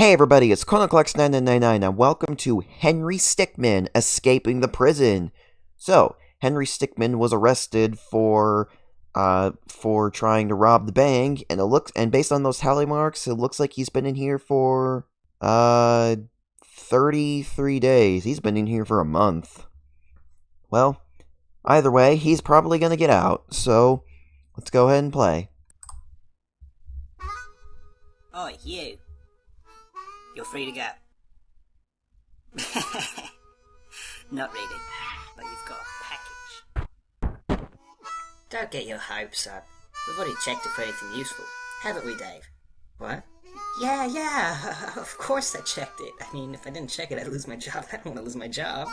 Hey everybody, it's ChronoClex9999 and welcome to Henry Stickmin escaping the prison. So, Henry Stickmin was arrested for trying to rob the bank, and based on those tally marks, it looks like he's been in here for 33 days. He's been in here for a month. Well, either way, he's probably gonna get out, so let's go ahead and play. Oh, you. You're free to go. Not really, but you've got a package. Don't get your hopes up. We've already checked it for anything useful. Haven't we, Dave? What? Yeah, of course I checked it. I mean, if I didn't check it, I'd lose my job. I don't want to lose my job.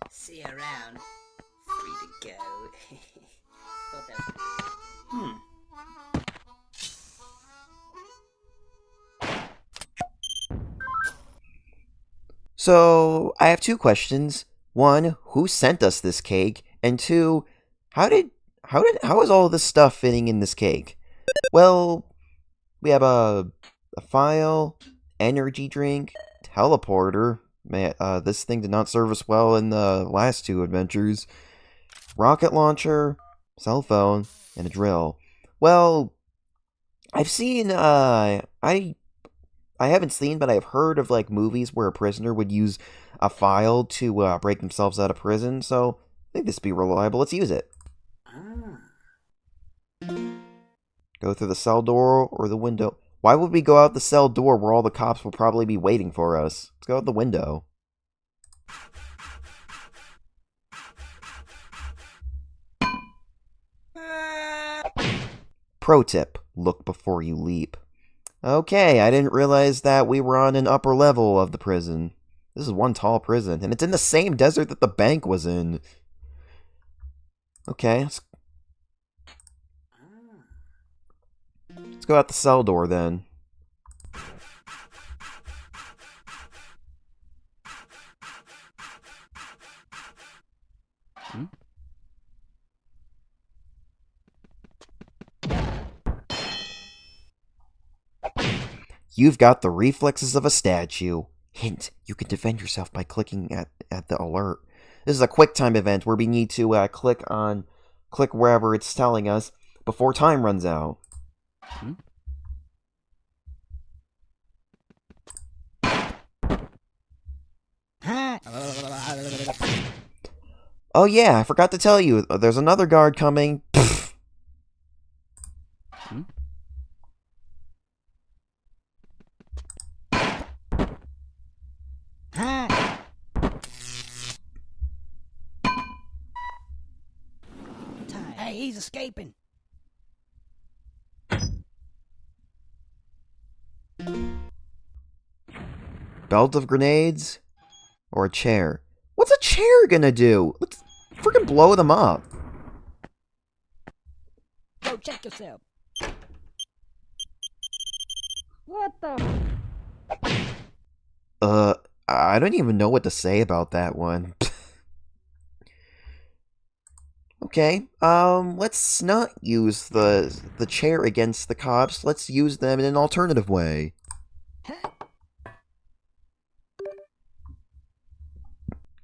See you around. Free to go. Thought that was... So, I have two questions. One, who sent us this cake? And two, how is all this stuff fitting in this cake? Well, we have a file, energy drink, teleporter. Man, this thing did not serve us well in the last two adventures. Rocket launcher, cell phone, and a drill. Well, I've seen, I haven't seen, but I've heard of like movies where a prisoner would use a file to break themselves out of prison. So I think this would be reliable. Let's use it. Go through the cell door or the window. Why would we go out the cell door where all the cops will probably be waiting for us? Let's go out the window. Pro tip: look before you leap. Okay, I didn't realize that we were on an upper level of the prison. This is one tall prison, and it's in the same desert that the bank was in. Okay, let's go out the cell door then. You've got the reflexes of a statue. Hint, you can defend yourself by clicking at the alert. This is a quick time event where we need to click wherever it's telling us before time runs out. Oh yeah, I forgot to tell you, there's another guard coming. Hey, he's escaping. Belt of grenades? Or a chair? What's a chair gonna do? Let's freaking blow them up. Go check yourself. What the? I don't even know what to say about that one. Okay, let's not use the chair against the cops. Let's use them in an alternative way.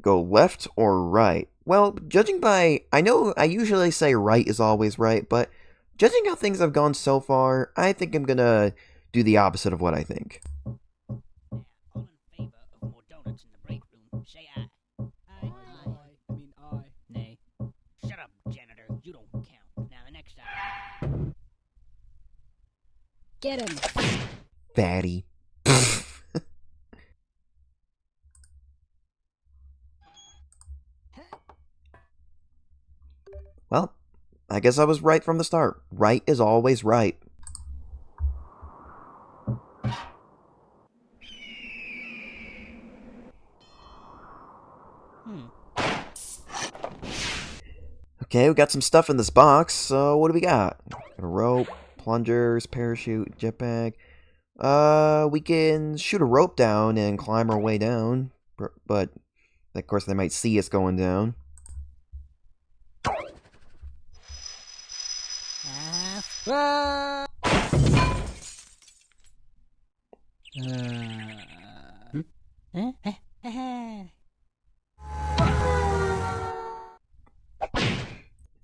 Go left or right? Well, judging by... I know I usually say right is always right, but judging how things have gone so far, I think I'm gonna do the opposite of what I think. All in favor of more donuts in the break room, say aye. Aye. I mean aye. Nay. Shut up, janitor. You don't count. Now the next time. Get him. Fatty. Well, I guess I was right from the start. Right is always right. Okay, we got some stuff in this box, so what do we got? Got a rope, plungers, parachute, jetpack. We can shoot a rope down and climb our way down, but of course they might see us going down.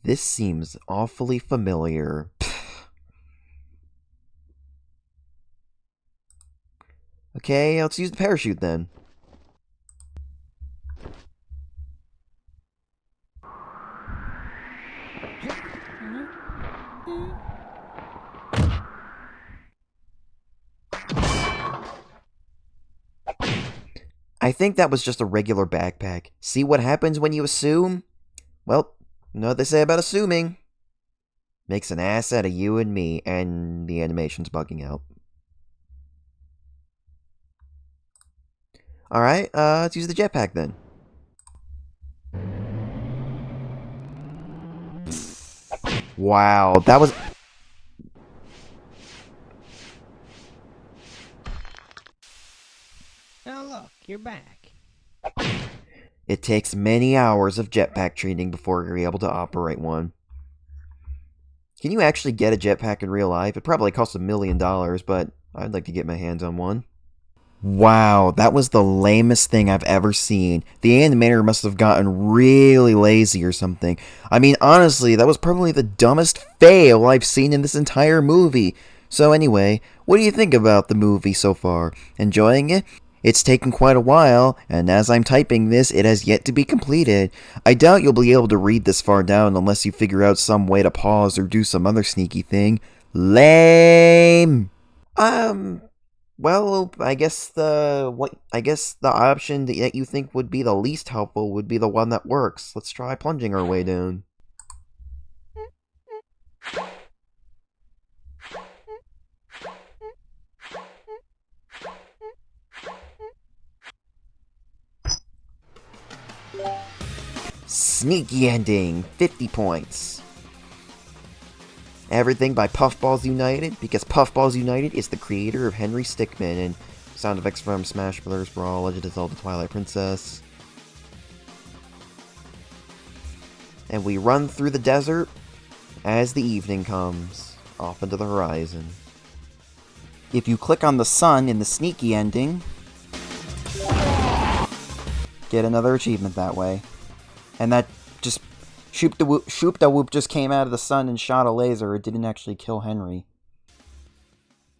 This seems awfully familiar. Okay, let's use the parachute then. I think that was just a regular backpack. See what happens when you assume? Well, you know what they say about assuming. Makes an ass out of you and me, and the animation's bugging out. Alright, let's use the jetpack then. Wow, that was... Oh, look, you're back. It takes many hours of jetpack training before you're able to operate one. Can you actually get a jetpack in real life? It probably costs $1 million, but I'd like to get my hands on one. Wow, that was the lamest thing I've ever seen. The animator must have gotten really lazy or something. I mean, honestly, that was probably the dumbest fail I've seen in this entire movie. So anyway, what do you think about the movie so far? Enjoying it? It's taken quite a while, and as I'm typing this, it has yet to be completed. I doubt you'll be able to read this far down unless you figure out some way to pause or do some other sneaky thing. Lame! Well, I guess the option that you think would be the least helpful would be the one that works. Let's try plunging our way down. Sneaky ending, 50 points. Everything by Puffballs United, because Puffballs United is the creator of Henry Stickmin and sound effects from Smash Bros. Brawl, Legend of Zelda Twilight Princess. And we run through the desert as the evening comes, off into the horizon. If you click on the sun in the sneaky ending, get another achievement that way. And that just Shoop da Whoop just came out of the sun and shot a laser. It didn't actually kill Henry.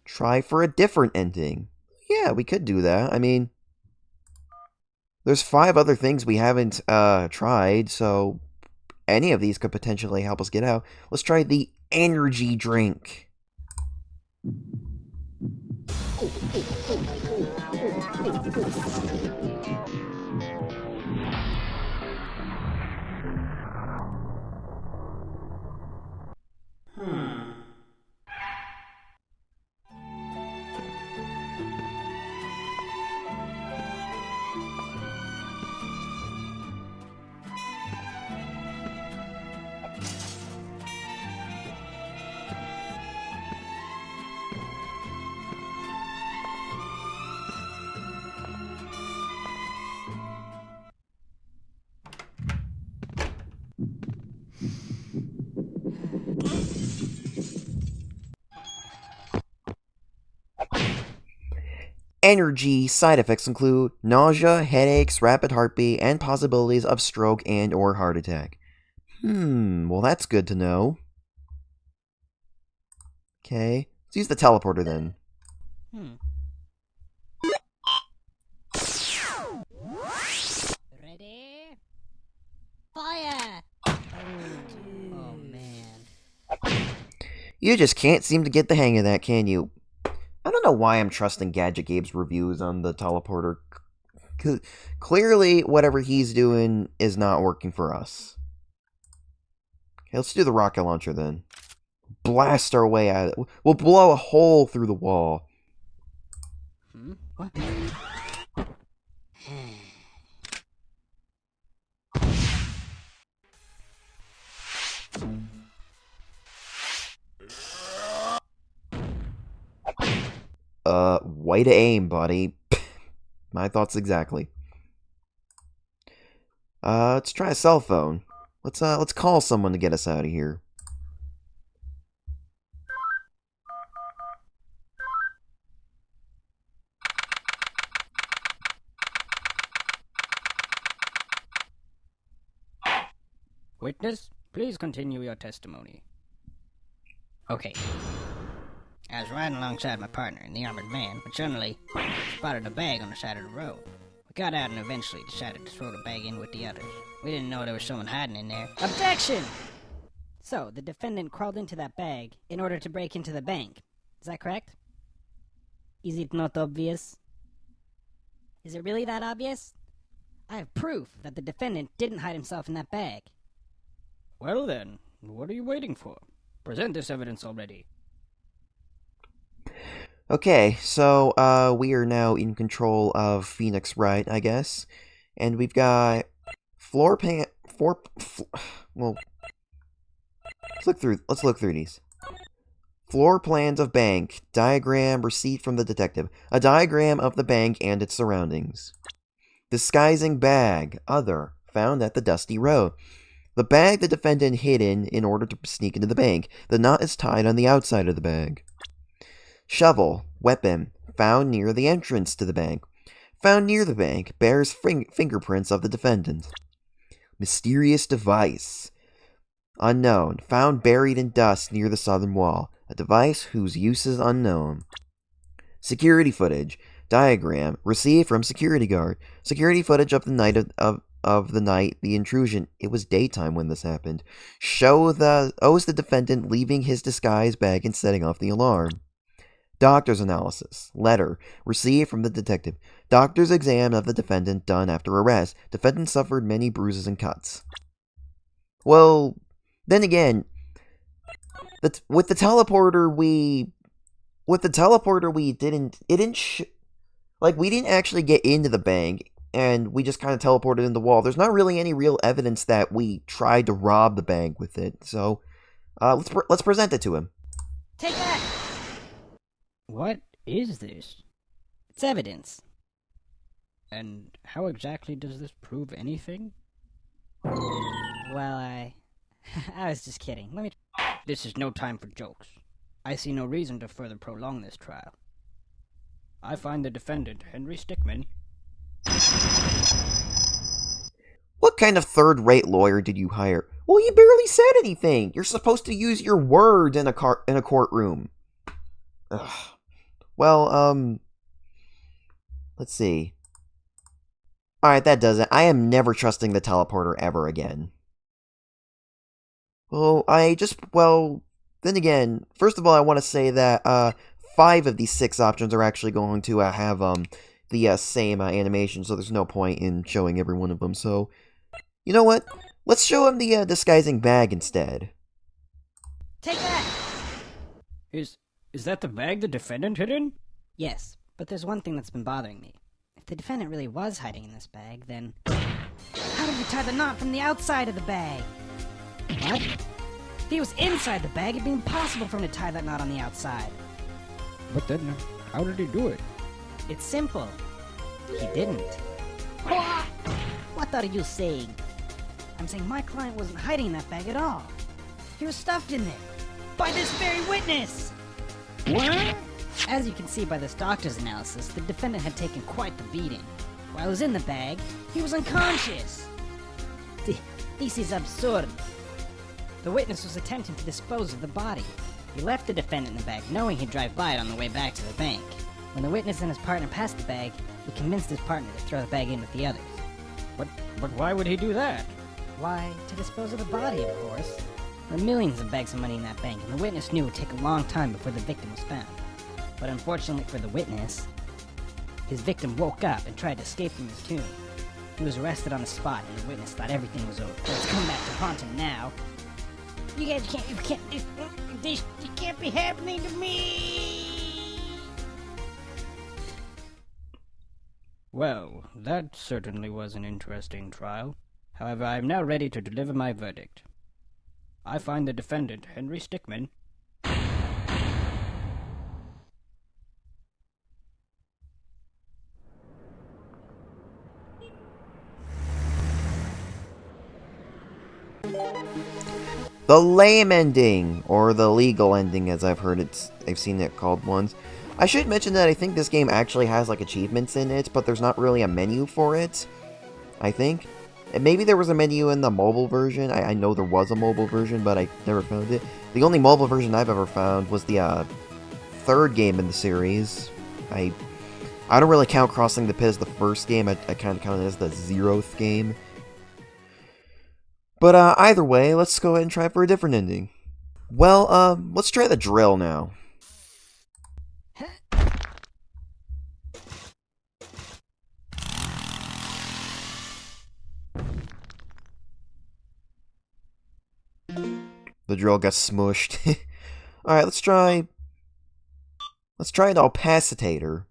Try for a different ending. Yeah, we could do that. I mean, there's 5 other things we haven't tried, so any of these could potentially help us get out. Let's try the energy drink. Energy side effects include nausea, headaches, rapid heartbeat, and possibilities of stroke and or heart attack. Well that's good to know. Okay, let's use the teleporter then. Ready? Fire! Oh, man. You just can't seem to get the hang of that, can you? I don't know why I'm trusting Gadget Gabe's reviews on the teleporter. Clearly, whatever he's doing is not working for us. Okay, let's do the rocket launcher then. Blast our way out of it. We'll blow a hole through the wall. What? Way to aim, buddy. My thoughts exactly. Let's try a cell phone. Let's call someone to get us out of here. Witness, please continue your testimony. Okay. I was riding alongside my partner in the armored van, but suddenly spotted a bag on the side of the road. We got out and eventually decided to throw the bag in with the others. We didn't know there was someone hiding in there. Objection! So, the defendant crawled into that bag in order to break into the bank. Is that correct? Is it not obvious? Is it really that obvious? I have proof that the defendant didn't hide himself in that bag. Well then, what are you waiting for? Present this evidence already. Okay, so we are now in control of Phoenix Wright, I guess, and we've got well, let's look through these. Floor plans of bank, diagram, receipt from the detective, a diagram of the bank and its surroundings. Disguising bag, other, found at the dusty road. The bag the defendant hid in order to sneak into the bank. The knot is tied on the outside of the bag. Shovel, weapon, found near the entrance to the bank. Found near the bank, bears fingerprints of the defendant. Mysterious device. Unknown, found buried in dust near the southern wall. A device whose use is unknown. Security footage. Diagram, received from security guard. Security footage of the night of the night, the intrusion. It was daytime when this happened. Owes the defendant leaving his disguise bag and setting off the alarm. Doctor's analysis. Letter. Received from the detective. Doctor's exam of the defendant done after arrest. Defendant suffered many bruises and cuts. Well, then again, with the teleporter we didn't actually get into the bank, and we just kind of teleported in the wall. There's not really any real evidence that we tried to rob the bank with it. So, let's present it to him. Take that! What is this? It's evidence. And how exactly does this prove anything? Well, I was just kidding. This is no time for jokes. I see no reason to further prolong this trial. I find the defendant, Henry Stickmin. What kind of third-rate lawyer did you hire? Well, you barely said anything. You're supposed to use your words in a courtroom. Ugh. Well, let's see. Alright, that does it. I am never trusting the teleporter ever again. Well, then again, first of all, I want to say that, 5 of these 6 options are actually going to have, the same animation, so there's no point in showing every one of them, so, you know what? Let's show him the, disguising bag instead. Take that! Is that the bag the defendant hid in? Yes, but there's one thing that's been bothering me. If the defendant really was hiding in this bag, then how did he tie the knot from the outside of the bag? What? If he was inside the bag, it'd be impossible for him to tie that knot on the outside. But then, how did he do it? It's simple. He didn't. What are you saying? I'm saying my client wasn't hiding in that bag at all. He was stuffed in there. By this very witness! What? As you can see by this doctor's analysis, the defendant had taken quite the beating. While he was in the bag, he was unconscious. This is absurd. The witness was attempting to dispose of the body. He left the defendant in the bag, knowing he'd drive by it on the way back to the bank. When the witness and his partner passed the bag, he convinced his partner to throw the bag in with the others. But why would he do that? Why, to dispose of the body, of course. There were millions of bags of money in that bank, and the witness knew it would take a long time before the victim was found. But unfortunately for the witness, his victim woke up and tried to escape from his tomb. He was arrested on the spot, and the witness thought everything was over. But it's come back to haunt him now. You guys this can't be happening to me! Well, that certainly was an interesting trial. However, I am now ready to deliver my verdict. I find the defendant, Henry Stickmin, The lame ending, or the legal ending as I've seen it called once. I should mention that I think this game actually has like achievements in it, but there's not really a menu for it, I think. And maybe there was a menu in the mobile version. I know there was a mobile version, but I never found it. The only mobile version I've ever found was the third game in the series. I don't really count Crossing the Pit as the first game. I kind of count it as the 0th game. But either way, let's go ahead and try for a different ending. Well, let's try the drill now. The drill got smushed. Alright, let's try an opacitator.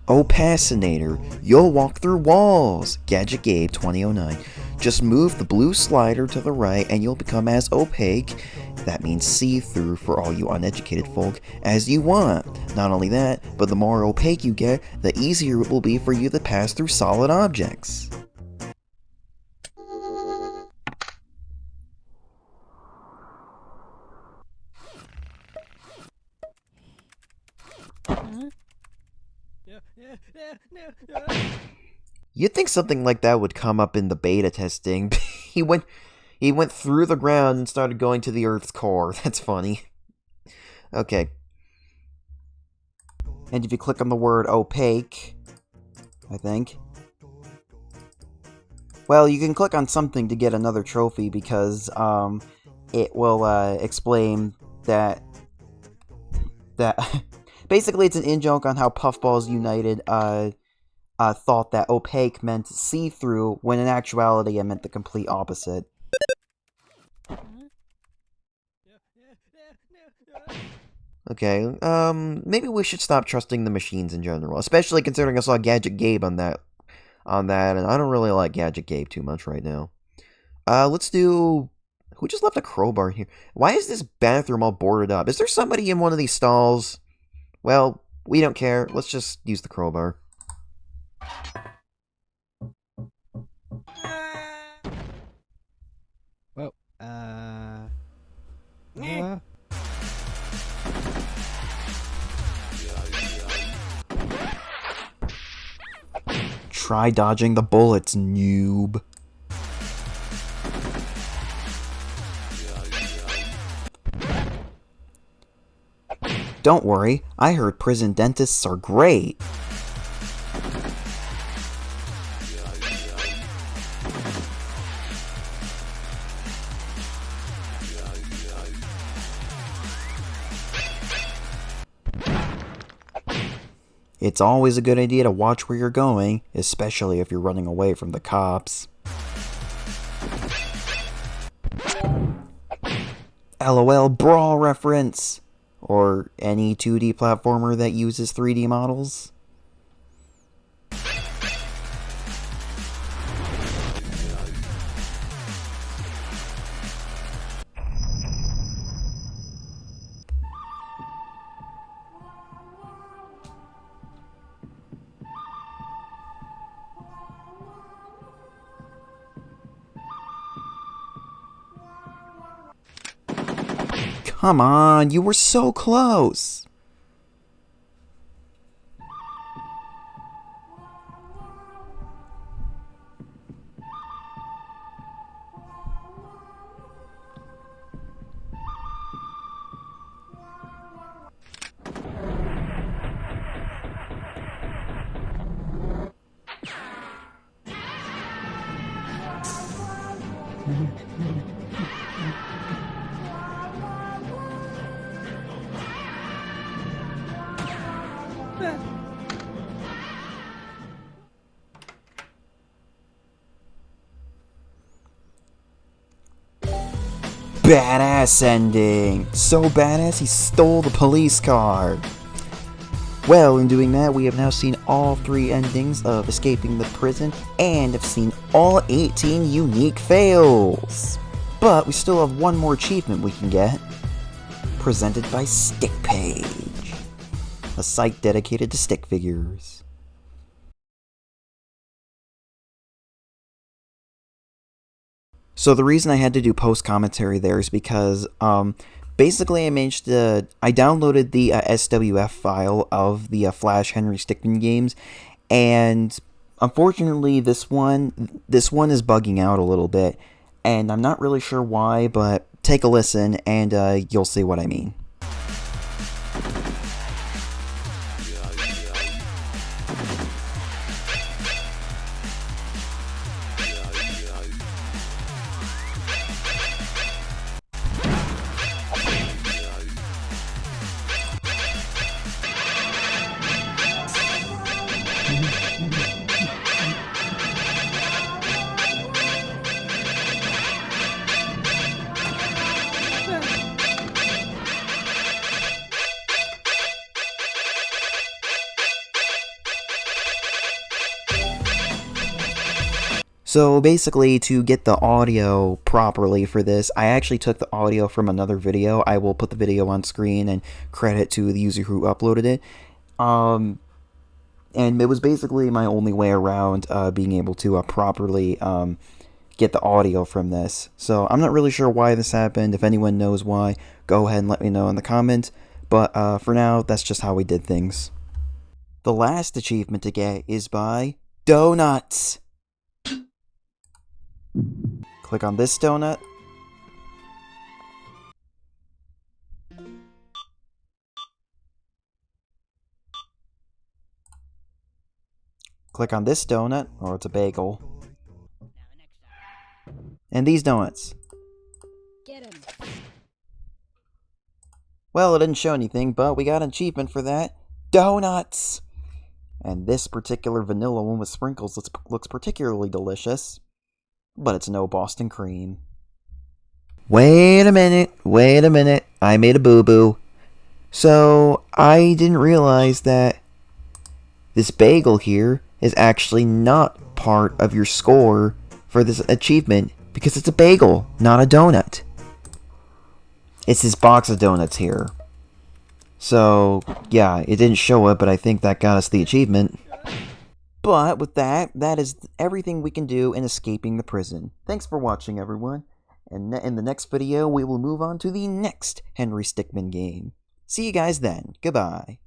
Opacinator. You'll walk through walls. Gadget Gabe 2009. Just move the blue slider to the right and you'll become as opaque, that means see-through for all you uneducated folk, as you want. Not only that, but the more opaque you get, the easier it will be for you to pass through solid objects. You'd think something like that would come up in the beta testing. He went through the ground and started going to the Earth's core. That's funny. Okay. And if you click on the word opaque, I think. Well, you can click on something to get another trophy because it will explain that basically it's an in-joke on how PuffballsUnited thought that opaque meant see-through, when in actuality it meant the complete opposite. Okay, maybe we should stop trusting the machines in general, especially considering I saw Gadget Gabe on that, and I don't really like Gadget Gabe too much right now. Let's do... Who just left a crowbar here? Why is this bathroom all boarded up? Is there somebody in one of these stalls? Well, we don't care. Let's just use the crowbar. Whoa, Try dodging the bullets, noob. Don't worry, I heard prison dentists are great. It's always a good idea to watch where you're going, especially if you're running away from the cops. LOL Brawl reference! Or any 2D platformer that uses 3D models. Come on, you were so close! Badass ending! So badass he stole the police car! Well, in doing that, we have now seen all 3 endings of escaping the prison, and have seen all 18 unique fails! But we still have one more achievement we can get. Presented by Stickpage, a site dedicated to stick figures. So the reason I had to do post-commentary there is because, basically I downloaded the SWF file of the Flash Henry Stickmin games, and Unfortunately, this one is bugging out a little bit, and I'm not really sure why, but take a listen and you'll see what I mean. So basically, to get the audio properly for this, I actually took the audio from another video. I will put the video on screen and credit to the user who uploaded it. And it was basically my only way around being able to properly get the audio from this. So I'm not really sure why this happened. If anyone knows why, go ahead and let me know in the comments. But for now, that's just how we did things. The last achievement to get is by Donuts. Click on this donut. Click on this donut, or it's a bagel. And these donuts. Get him. Well, it didn't show anything, but we got an achievement for that. Donuts! And this particular vanilla one with sprinkles looks particularly delicious. But it's no Boston cream. Wait a minute, I made a boo-boo. So, I didn't realize that this bagel here is actually not part of your score for this achievement because it's a bagel, not a donut. It's this box of donuts here. So, yeah, it didn't show it, but I think that got us the achievement. But with that is everything we can do in escaping the prison. Thanks for watching, everyone. And in the next video, we will move on to the next Henry Stickmin game. See you guys then. Goodbye.